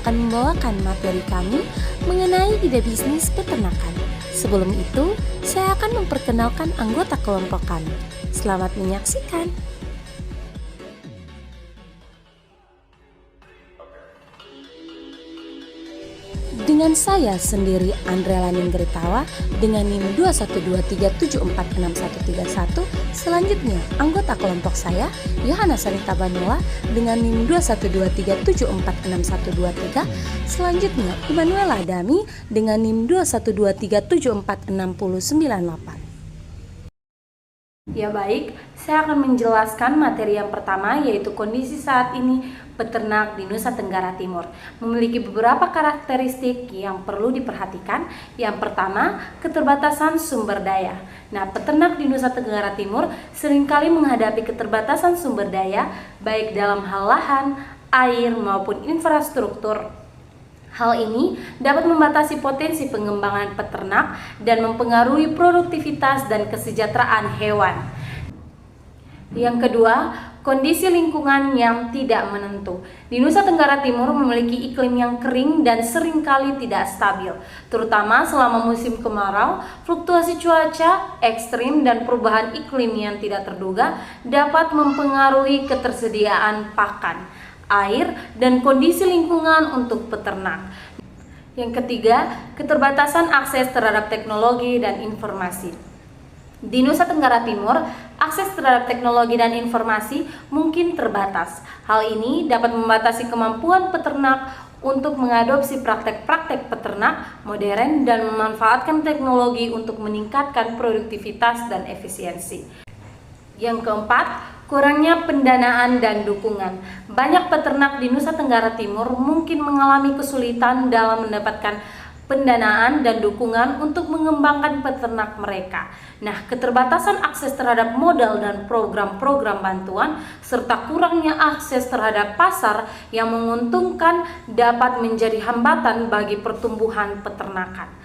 akan membawakan materi kami mengenai ide bisnis peternakan. Sebelum itu, saya akan memperkenalkan anggota kelompok kami. Selamat menyaksikan. Dengan saya sendiri, Andrea Laningritawa, dengan NIM 21237461131. Selanjutnya, anggota kelompok saya, Yohana Sarita Banula, dengan NIM 21237461123. Selanjutnya, Immanuela Adami, dengan NIM 21237466098. Ya baik, saya akan menjelaskan materi yang pertama, yaitu kondisi saat ini peternak di Nusa Tenggara Timur memiliki beberapa karakteristik yang perlu diperhatikan. Yang pertama, keterbatasan sumber daya. Nah, peternak di Nusa Tenggara Timur seringkali menghadapi keterbatasan sumber daya, baik dalam hal lahan, air, maupun infrastruktur. Hal ini dapat membatasi potensi pengembangan peternak dan mempengaruhi produktivitas dan kesejahteraan hewan. Yang kedua, kondisi lingkungan yang tidak menentu. Di Nusa Tenggara Timur memiliki iklim yang kering dan seringkali tidak stabil, terutama selama musim kemarau. Fluktuasi cuaca ekstrim dan perubahan iklim yang tidak terduga dapat mempengaruhi ketersediaan pakan, air, dan kondisi lingkungan untuk peternak. Yang ketiga, keterbatasan akses terhadap teknologi dan informasi. Di Nusa Tenggara Timur, akses terhadap teknologi dan informasi mungkin terbatas. Hal ini dapat membatasi kemampuan peternak untuk mengadopsi praktek-praktek peternak modern dan memanfaatkan teknologi untuk meningkatkan produktivitas dan efisiensi. Yang keempat, kurangnya pendanaan dan dukungan. Banyak peternak di Nusa Tenggara Timur mungkin mengalami kesulitan dalam mendapatkan pendanaan dan dukungan untuk mengembangkan peternak mereka. Nah, keterbatasan akses terhadap modal dan program-program bantuan serta kurangnya akses terhadap pasar yang menguntungkan dapat menjadi hambatan bagi pertumbuhan peternakan.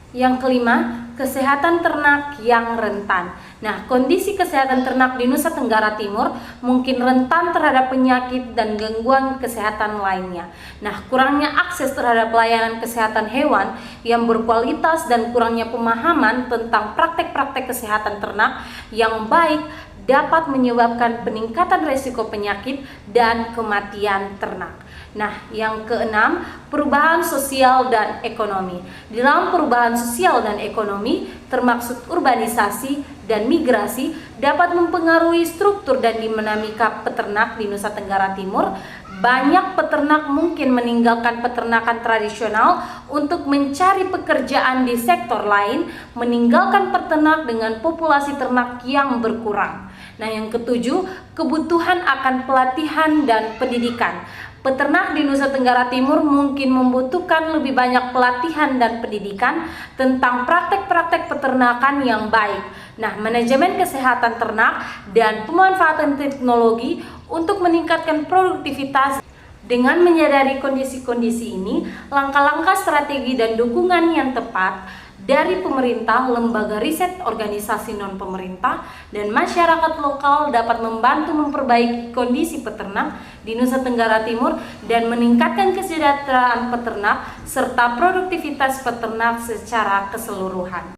Yang kelima, kesehatan ternak yang rentan. Nah, kondisi kesehatan ternak di Nusa Tenggara Timur mungkin rentan terhadap penyakit dan gangguan kesehatan lainnya. Nah, kurangnya akses terhadap layanan kesehatan hewan yang berkualitas dan kurangnya pemahaman tentang praktek-praktek kesehatan ternak yang baik dapat menyebabkan peningkatan risiko penyakit dan kematian ternak. Nah, yang keenam, perubahan sosial dan ekonomi. Di dalam perubahan sosial dan ekonomi, termaksud urbanisasi dan migrasi, dapat mempengaruhi struktur dan dinamika peternak di Nusa Tenggara Timur. Banyak peternak mungkin meninggalkan peternakan tradisional untuk mencari pekerjaan di sektor lain, meninggalkan peternak dengan populasi ternak yang berkurang. Nah, yang ketujuh, kebutuhan akan pelatihan dan pendidikan. Peternak di Nusa Tenggara Timur mungkin membutuhkan lebih banyak pelatihan dan pendidikan tentang praktek-praktek peternakan yang baik. Nah, manajemen kesehatan ternak dan pemanfaatan teknologi untuk meningkatkan produktivitas. Dengan menyadari kondisi-kondisi ini, langkah-langkah strategi dan dukungan yang tepat dari pemerintah, lembaga riset, organisasi non-pemerintah, dan masyarakat lokal dapat membantu memperbaiki kondisi peternak di Nusa Tenggara Timur dan meningkatkan kesejahteraan peternak serta produktivitas peternak secara keseluruhan.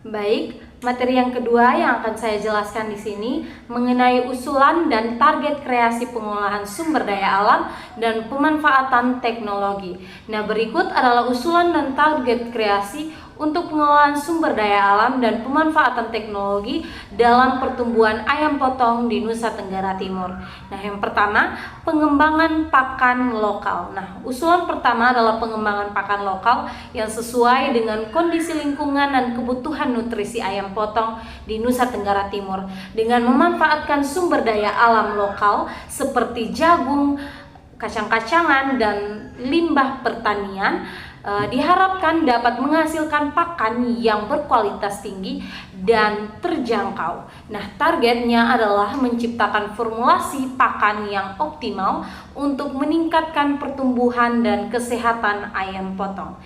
Baik, materi yang kedua yang akan saya jelaskan di sini mengenai usulan dan target kreasi pengolahan sumber daya alam dan pemanfaatan teknologi. Nah, berikut adalah usulan dan target kreasi untuk pengolahan sumber daya alam dan pemanfaatan teknologi dalam pertumbuhan ayam potong di Nusa Tenggara Timur. Nah, yang pertama, pengembangan pakan lokal. Nah, usulan pertama adalah pengembangan pakan lokal yang sesuai dengan kondisi lingkungan dan kebutuhan nutrisi ayam potong di Nusa Tenggara Timur dengan memanfaatkan sumber daya alam lokal seperti jagung, kacang-kacangan, dan limbah pertanian. Diharapkan dapat menghasilkan pakan yang berkualitas tinggi dan terjangkau. Nah, targetnya adalah menciptakan formulasi pakan yang optimal untuk meningkatkan pertumbuhan dan kesehatan ayam potong.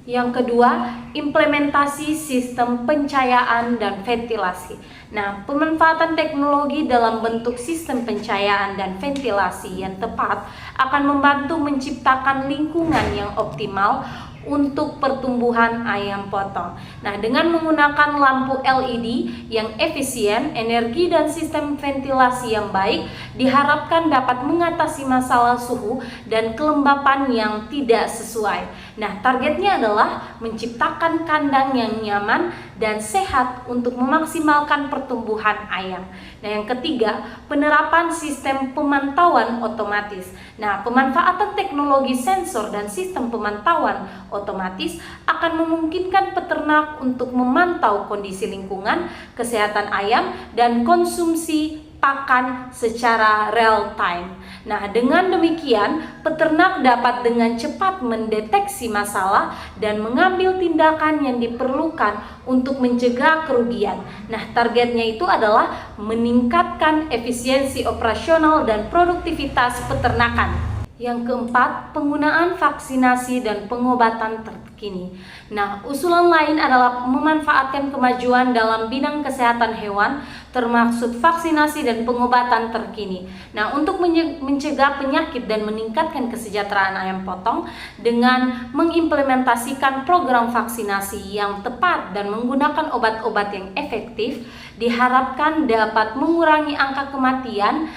Yang kedua, implementasi sistem pencahayaan dan ventilasi. Nah, pemanfaatan teknologi dalam bentuk sistem pencahayaan dan ventilasi yang tepat akan membantu menciptakan lingkungan yang optimal untuk pertumbuhan ayam potong. Nah, dengan menggunakan lampu LED yang efisien, energi dan sistem ventilasi yang baik diharapkan dapat mengatasi masalah suhu dan kelembapan yang tidak sesuai. Nah, targetnya adalah menciptakan kandang yang nyaman dan sehat untuk memaksimalkan pertumbuhan ayam. Nah, yang ketiga, penerapan sistem pemantauan otomatis. Nah, pemanfaatan teknologi sensor dan sistem pemantauan otomatis akan memungkinkan peternak untuk memantau kondisi lingkungan, kesehatan ayam, dan konsumsi pakan secara real time. Nah, dengan demikian peternak dapat dengan cepat mendeteksi masalah dan mengambil tindakan yang diperlukan untuk mencegah kerugian. Nah, targetnya itu adalah meningkatkan efisiensi operasional dan produktivitas peternakan. Yang keempat, penggunaan vaksinasi dan pengobatan terkini. Nah, usulan lain adalah memanfaatkan kemajuan dalam bidang kesehatan hewan, termasuk vaksinasi dan pengobatan terkini. Nah, untuk mencegah penyakit dan meningkatkan kesejahteraan ayam potong dengan mengimplementasikan program vaksinasi yang tepat dan menggunakan obat-obat yang efektif, diharapkan dapat mengurangi angka kematian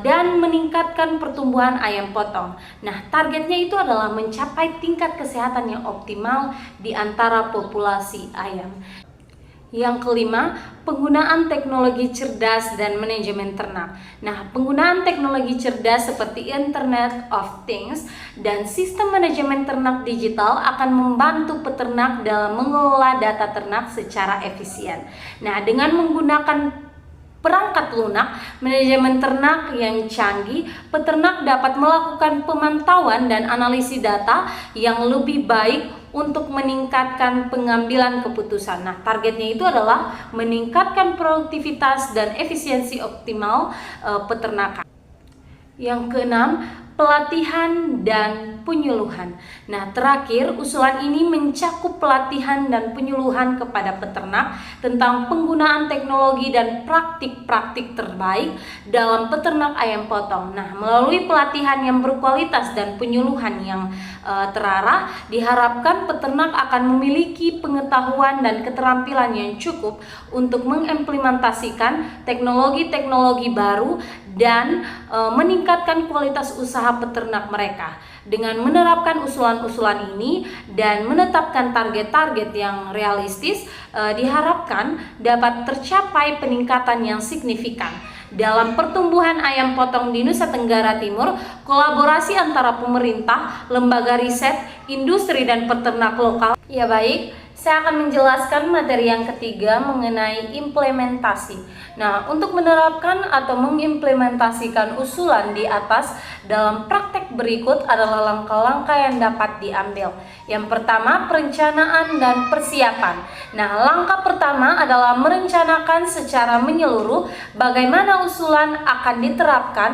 dan meningkatkan pertumbuhan ayam potong. Nah, targetnya itu adalah mencapai tingkat kesehatan yang optimal di antara populasi ayam. Yang kelima, penggunaan teknologi cerdas dan manajemen ternak. Nah, penggunaan teknologi cerdas seperti Internet of Things dan sistem manajemen ternak digital akan membantu peternak dalam mengelola data ternak secara efisien. Nah, dengan menggunakan perangkat lunak manajemen ternak yang canggih, peternak dapat melakukan pemantauan dan analisis data yang lebih baik untuk meningkatkan pengambilan keputusan. Nah, targetnya itu adalah meningkatkan produktivitas dan efisiensi optimal peternakan. Yang keenam, pelatihan dan penyuluhan. Nah, terakhir, usulan ini mencakup pelatihan dan penyuluhan kepada peternak tentang penggunaan teknologi dan praktik-praktik terbaik dalam peternak ayam potong. Nah, melalui pelatihan yang berkualitas dan penyuluhan yang terarah, diharapkan peternak akan memiliki pengetahuan dan keterampilan yang cukup untuk mengimplementasikan teknologi-teknologi baru dan meningkatkan kualitas usaha peternak mereka. Dengan menerapkan usulan-usulan ini dan menetapkan target-target yang realistis, diharapkan dapat tercapai peningkatan yang signifikan dalam pertumbuhan ayam potong di Nusa Tenggara Timur. Kolaborasi antara pemerintah, lembaga riset, industri dan peternak lokal. Ya baik, saya akan menjelaskan materi yang ketiga mengenai implementasi. Nah, untuk menerapkan atau mengimplementasikan usulan di atas dalam praktek berikut adalah langkah-langkah yang dapat diambil. Yang pertama, perencanaan dan persiapan. Nah, langkah pertama adalah merencanakan secara menyeluruh bagaimana usulan akan diterapkan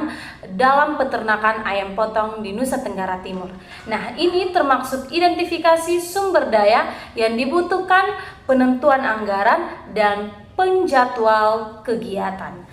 dalam peternakan ayam potong di Nusa Tenggara Timur. Nah, ini termaksud identifikasi sumber daya yang dibutuhkan, penentuan anggaran, dan penjadwal kegiatan.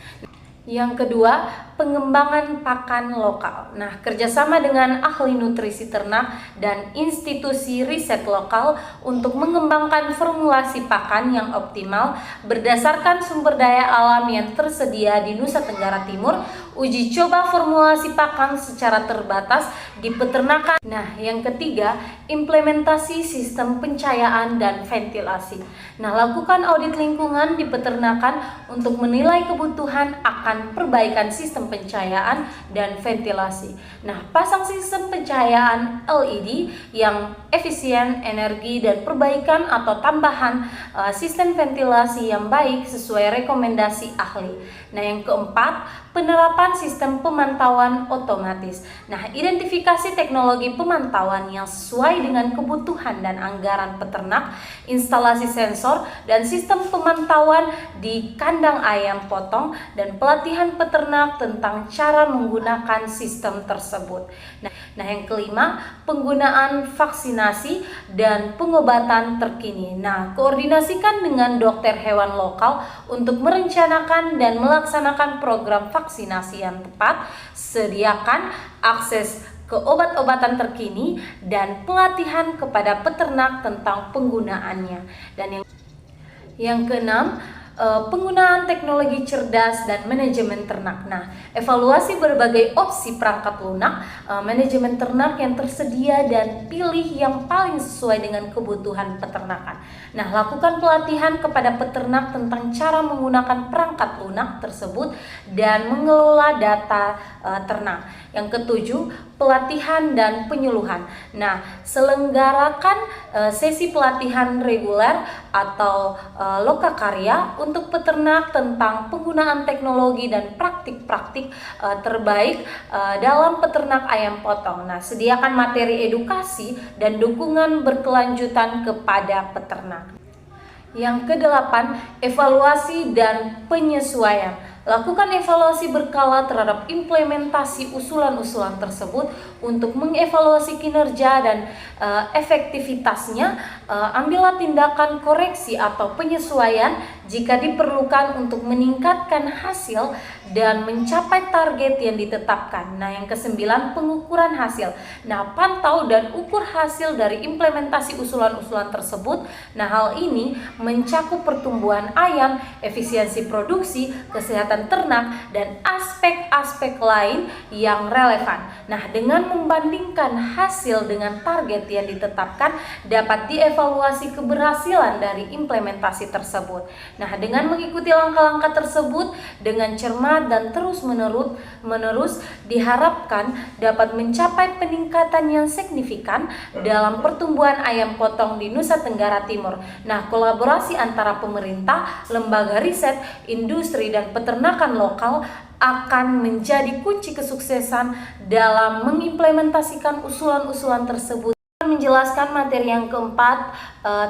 Yang kedua, pengembangan pakan lokal. Nah, kerjasama dengan ahli nutrisi ternak dan institusi riset lokal untuk mengembangkan formulasi pakan yang optimal berdasarkan sumber daya alam yang tersedia di Nusa Tenggara Timur. Uji coba formulasi pakan secara terbatas di peternakan. Nah, yang ketiga, implementasi sistem pencahayaan dan ventilasi. Nah, lakukan audit lingkungan di peternakan untuk menilai kebutuhan akan perbaikan sistem pencahayaan dan ventilasi. Nah, pasang sistem pencahayaan LED yang efisien energi dan perbaikan atau tambahan sistem ventilasi yang baik sesuai rekomendasi ahli. Nah, yang keempat, penerapan sistem pemantauan otomatis. Nah, identifikasi teknologi pemantauan yang sesuai dengan kebutuhan dan anggaran peternak, instalasi sensor dan sistem pemantauan di kandang ayam potong, dan pelatihan peternak tentang cara menggunakan sistem tersebut. Nah, yang kelima, penggunaan vaksinasi dan pengobatan terkini. Nah, koordinasikan dengan dokter hewan lokal untuk merencanakan dan melaksanakan program vaksinasi yang tepat, sediakan akses ke obat-obatan terkini dan pelatihan kepada peternak tentang penggunaannya. Dan yang keenam, penggunaan teknologi cerdas dan manajemen ternak. Nah, evaluasi berbagai opsi perangkat lunak, manajemen ternak yang tersedia, dan pilih yang paling sesuai dengan kebutuhan peternakan. Nah, lakukan pelatihan kepada peternak tentang cara menggunakan perangkat lunak tersebut dan mengelola data ternak. Yang ketujuh, pelatihan dan penyuluhan. Nah, selenggarakan sesi pelatihan reguler atau lokakarya untuk peternak tentang penggunaan teknologi dan praktik-praktik terbaik dalam peternak ayam potong. Nah, sediakan materi edukasi dan dukungan berkelanjutan kepada peternak. Yang kedelapan, evaluasi dan penyesuaian. Lakukan evaluasi berkala terhadap implementasi usulan-usulan tersebut untuk mengevaluasi kinerja dan efektivitasnya. Ambillah tindakan koreksi atau penyesuaian jika diperlukan untuk meningkatkan hasil dan mencapai target yang ditetapkan. Nah, yang kesembilan, pengukuran hasil. Nah, pantau dan ukur hasil dari implementasi usulan-usulan tersebut. Nah, hal ini mencakup pertumbuhan ayam, efisiensi produksi, kesehatan ternak, dan aspek-aspek lain yang relevan. Nah, dengan membandingkan hasil dengan target yang ditetapkan, dapat dievaluasi keberhasilan dari implementasi tersebut. Nah, dengan mengikuti langkah-langkah tersebut dengan cermat dan terus-menerus diharapkan dapat mencapai peningkatan yang signifikan dalam pertumbuhan ayam potong di Nusa Tenggara Timur. Nah, kolaborasi antara pemerintah, lembaga riset, industri, dan peternakan lokal akan menjadi kunci kesuksesan dalam mengimplementasikan usulan-usulan tersebut. Menjelaskan materi yang keempat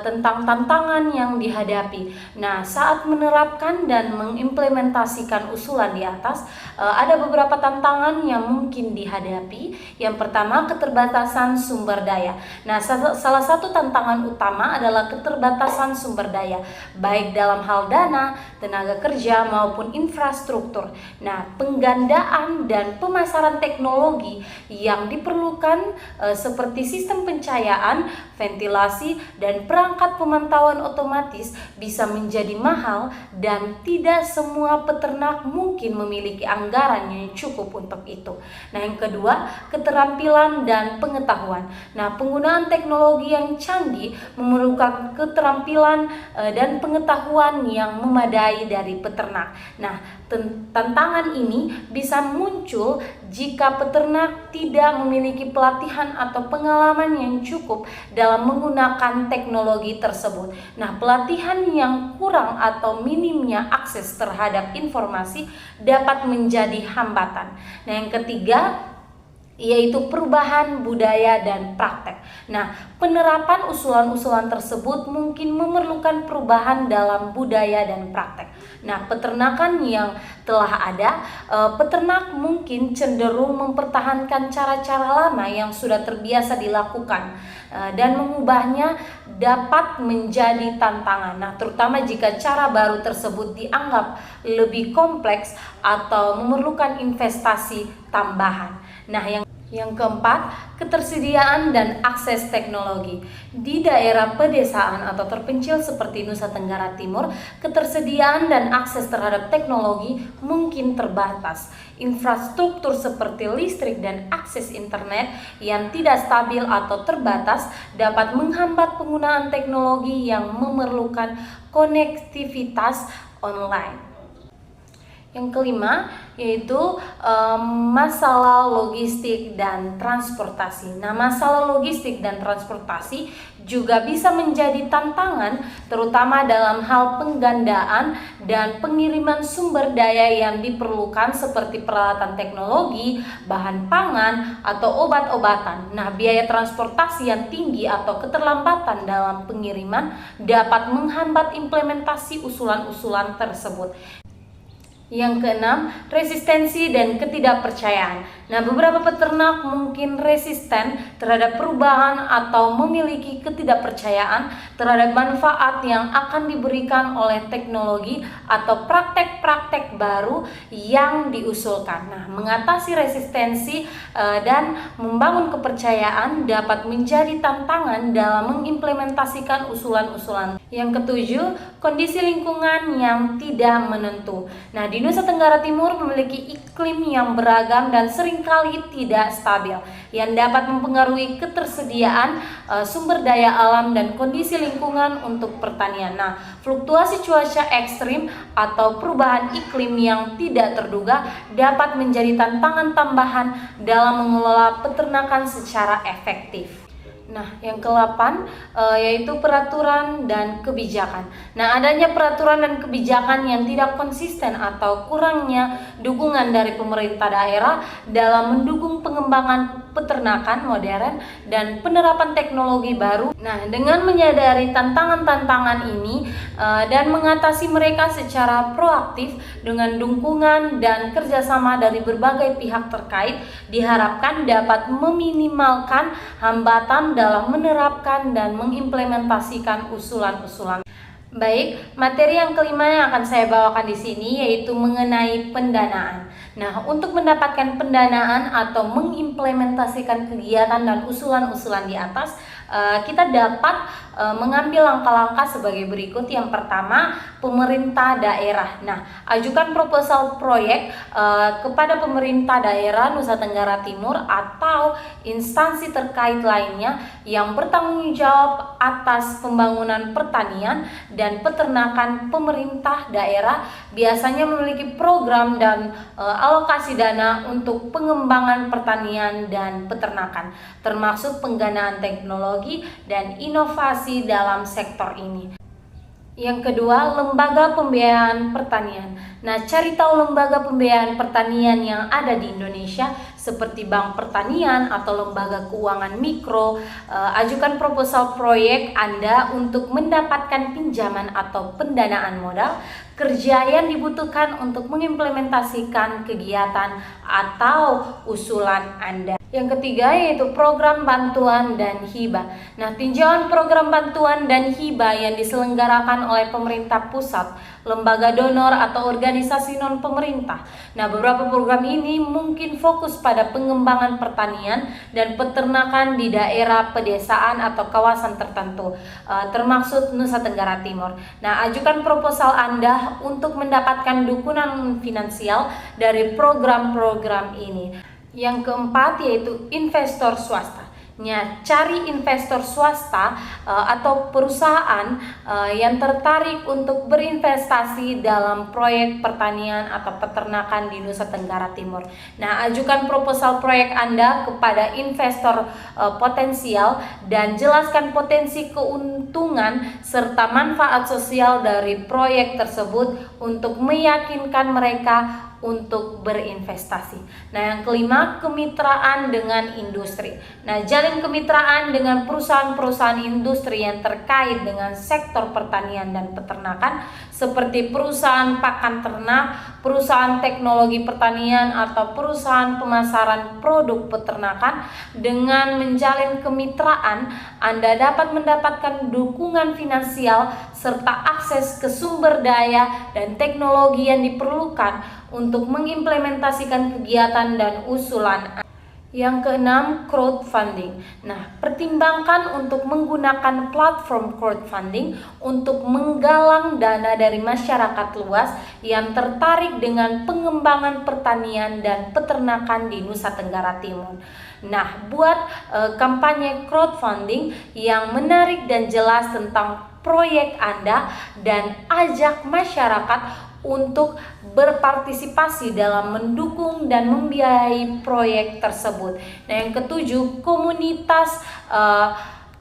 tentang tantangan yang dihadapi. Nah, saat menerapkan dan mengimplementasikan usulan di atas, ada beberapa tantangan yang mungkin dihadapi. Yang pertama, keterbatasan sumber daya. Nah, salah satu tantangan utama adalah keterbatasan sumber daya, baik dalam hal dana, tenaga kerja, maupun infrastruktur. Nah, penggandaan dan pemasaran teknologi yang diperlukan seperti sistem pencahayaan, ventilasi, dan perangkat pemantauan otomatis bisa menjadi mahal dan tidak semua peternak mungkin memiliki anggaran yang cukup untuk itu. Nah, yang kedua, keterampilan dan pengetahuan. Nah, penggunaan teknologi yang canggih memerlukan keterampilan dan pengetahuan yang memadai dari peternak. Nah, tantangan ini bisa muncul jika peternak tidak memiliki pelatihan atau pengalaman yang cukup dalam menggunakan teknologi tersebut. Nah, pelatihan yang kurang atau minimnya akses terhadap informasi dapat menjadi hambatan. Nah, yang ketiga, yaitu perubahan budaya dan praktek. Nah, penerapan usulan-usulan tersebut mungkin memerlukan perubahan dalam budaya dan praktek. Nah, peternakan yang telah ada, peternak mungkin cenderung mempertahankan cara-cara lama yang sudah terbiasa dilakukan, dan mengubahnya dapat menjadi tantangan. Nah, terutama jika cara baru tersebut dianggap lebih kompleks atau memerlukan investasi tambahan. Nah, yang keempat, ketersediaan dan akses teknologi. Di daerah pedesaan atau terpencil seperti Nusa Tenggara Timur, ketersediaan dan akses terhadap teknologi mungkin terbatas. Infrastruktur seperti listrik dan akses internet yang tidak stabil atau terbatas dapat menghambat penggunaan teknologi yang memerlukan konektivitas online. Yang kelima yaitu masalah logistik dan transportasi. Nah, masalah logistik dan transportasi juga bisa menjadi tantangan terutama dalam hal penggandaan dan pengiriman sumber daya yang diperlukan seperti peralatan teknologi, bahan pangan, atau obat-obatan. Nah, biaya transportasi yang tinggi atau keterlambatan dalam pengiriman dapat menghambat implementasi usulan-usulan tersebut. Yang keenam, resistensi dan ketidakpercayaan. Nah, beberapa peternak mungkin resisten terhadap perubahan atau memiliki ketidakpercayaan terhadap manfaat yang akan diberikan oleh teknologi atau praktek-praktek baru yang diusulkan. Nah, mengatasi resistensi dan membangun kepercayaan dapat menjadi tantangan dalam mengimplementasikan usulan-usulan. Yang ketujuh, kondisi lingkungan yang tidak menentu. Nah, di Nusa Tenggara Timur memiliki iklim yang beragam dan seringkali tidak stabil yang dapat mempengaruhi ketersediaan sumber daya alam dan kondisi lingkungan untuk pertanian. Nah, fluktuasi cuaca ekstrim atau perubahan iklim yang tidak terduga dapat menjadi tantangan tambahan dalam mengelola peternakan secara efektif. Nah, yang ke-8 yaitu peraturan dan kebijakan. Nah, adanya peraturan dan kebijakan yang tidak konsisten atau kurangnya dukungan dari pemerintah daerah dalam mendukung pengembangan peternakan modern dan penerapan teknologi baru. Nah, dengan menyadari tantangan-tantangan ini dan mengatasi mereka secara proaktif dengan dukungan dan kerjasama dari berbagai pihak terkait, diharapkan dapat meminimalkan hambatan dalam menerapkan dan mengimplementasikan usulan-usulan. Baik, materi yang kelima yang akan saya bawakan di sini yaitu mengenai pendanaan. Nah, untuk mendapatkan pendanaan atau mengimplementasikan kegiatan dan usulan-usulan di atas, kita dapat mengambil langkah-langkah sebagai berikut. Yang pertama, pemerintah daerah. Nah, ajukan proposal proyek kepada pemerintah daerah Nusa Tenggara Timur atau instansi terkait lainnya yang bertanggung jawab atas pembangunan pertanian dan peternakan. Pemerintah daerah biasanya memiliki program dan alokasi dana untuk pengembangan pertanian dan peternakan, termasuk pendanaan teknologi dan inovasi dalam sektor ini. Yang kedua, lembaga pembiayaan pertanian. Nah, cari tahu lembaga pembiayaan pertanian yang ada di Indonesia seperti Bank Pertanian atau lembaga keuangan mikro. Ajukan proposal proyek Anda untuk mendapatkan pinjaman atau pendanaan modal kerja yang dibutuhkan untuk mengimplementasikan kegiatan atau usulan Anda. Yang ketiga yaitu program bantuan dan hibah. Nah, tinjauan program bantuan dan hibah yang diselenggarakan oleh pemerintah pusat, lembaga donor atau organisasi non-pemerintah. Nah, beberapa program ini mungkin fokus pada pengembangan pertanian dan peternakan di daerah pedesaan atau kawasan tertentu, termasuk Nusa Tenggara Timur. Nah, ajukan proposal Anda untuk mendapatkan dukungan finansial dari program-program ini. Yang keempat yaitu investor swasta. Cari investor swasta atau perusahaan yang tertarik untuk berinvestasi dalam proyek pertanian atau peternakan di Nusa Tenggara Timur. Nah, ajukan proposal proyek Anda kepada investor potensial dan jelaskan potensi keuntungan serta manfaat sosial dari proyek tersebut untuk meyakinkan mereka untuk berinvestasi. Nah, yang kelima, kemitraan dengan industri. Nah, jalin kemitraan dengan perusahaan-perusahaan industri yang terkait dengan sektor pertanian dan peternakan seperti perusahaan pakan ternak, perusahaan teknologi pertanian atau perusahaan pemasaran produk peternakan. Dengan menjalin kemitraan, Anda dapat mendapatkan dukungan finansial serta akses ke sumber daya dan teknologi yang diperlukan untuk mengimplementasikan kegiatan dan usulan. Yang keenam, crowdfunding. Nah, pertimbangkan untuk menggunakan platform crowdfunding untuk menggalang dana dari masyarakat luas yang tertarik dengan pengembangan pertanian dan peternakan di Nusa Tenggara Timur. Nah, buat kampanye crowdfunding yang menarik dan jelas tentang proyek Anda dan ajak masyarakat untuk berpartisipasi dalam mendukung dan membiayai proyek tersebut. Nah, yang ketujuh, komunitas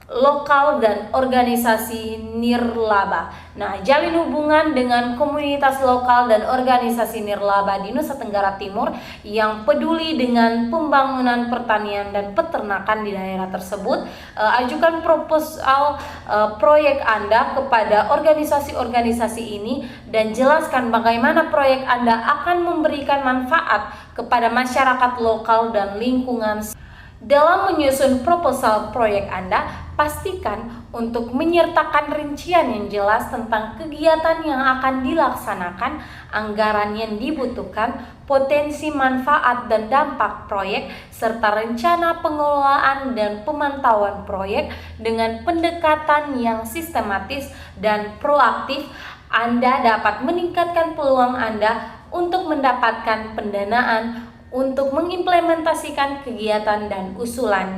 lokal dan organisasi nirlaba. Nah, jalin hubungan dengan komunitas lokal dan organisasi nirlaba di Nusa Tenggara Timur yang peduli dengan pembangunan pertanian dan peternakan di daerah tersebut. Ajukan proposal proyek Anda kepada organisasi-organisasi ini dan jelaskan bagaimana proyek Anda akan memberikan manfaat kepada masyarakat lokal dan lingkungan. Dalam menyusun proposal proyek Anda, pastikan untuk menyertakan rincian yang jelas tentang kegiatan yang akan dilaksanakan, anggaran yang dibutuhkan, potensi manfaat dan dampak proyek, serta rencana pengelolaan dan pemantauan proyek dengan pendekatan yang sistematis dan proaktif. Anda dapat meningkatkan peluang Anda untuk mendapatkan pendanaan untuk mengimplementasikan kegiatan dan usulan.